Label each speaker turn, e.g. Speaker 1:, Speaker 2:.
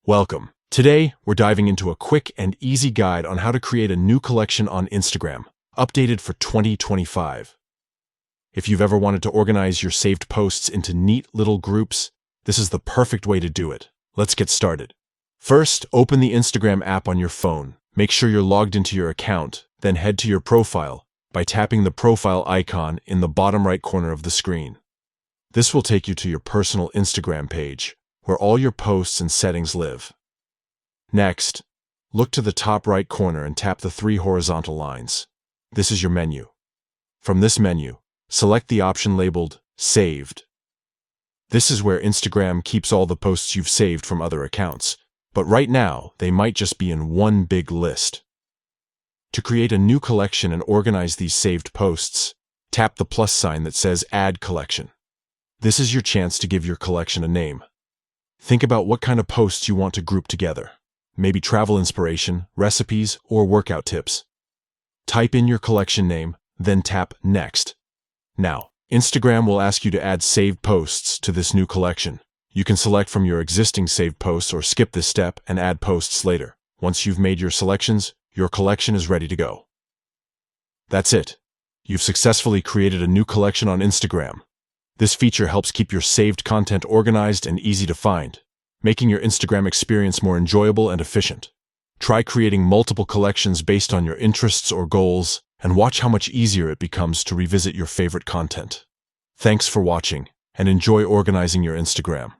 Speaker 1: Welcome. Today, we're diving into a quick and easy guide on how to create a new collection on Instagram, updated for 2025. If you've ever wanted to organize your saved posts into neat little groups, this is the perfect way to do it. Let's get started. First, open the Instagram app on your phone. Make sure you're logged into your account, then head to your profile by tapping the profile icon in the bottom right corner of the screen. This will take you to your personal Instagram page, where all your posts and settings live. Next, look to the top right corner and tap the three horizontal lines. This is your menu. From this menu, select the option labeled Saved. This is where Instagram keeps all the posts you've saved from other accounts, but right now they might just be in one big list. To create a new collection and organize these saved posts, tap the plus sign that says Add Collection. This is your chance to give your collection a name. Think about what kind of posts you want to group together. Maybe travel inspiration, recipes, or workout tips. Type in your collection name, then tap Next. Now, Instagram will ask you to add saved posts to this new collection. You can select from your existing saved posts or skip this step and add posts later. Once you've made your selections, your collection is ready to go. That's it. You've successfully created a new collection on Instagram. This feature helps keep your saved content organized and easy to find, making your Instagram experience more enjoyable and efficient. Try creating multiple collections based on your interests or goals, and watch how much easier it becomes to revisit your favorite content. Thanks for watching, and enjoy organizing your Instagram.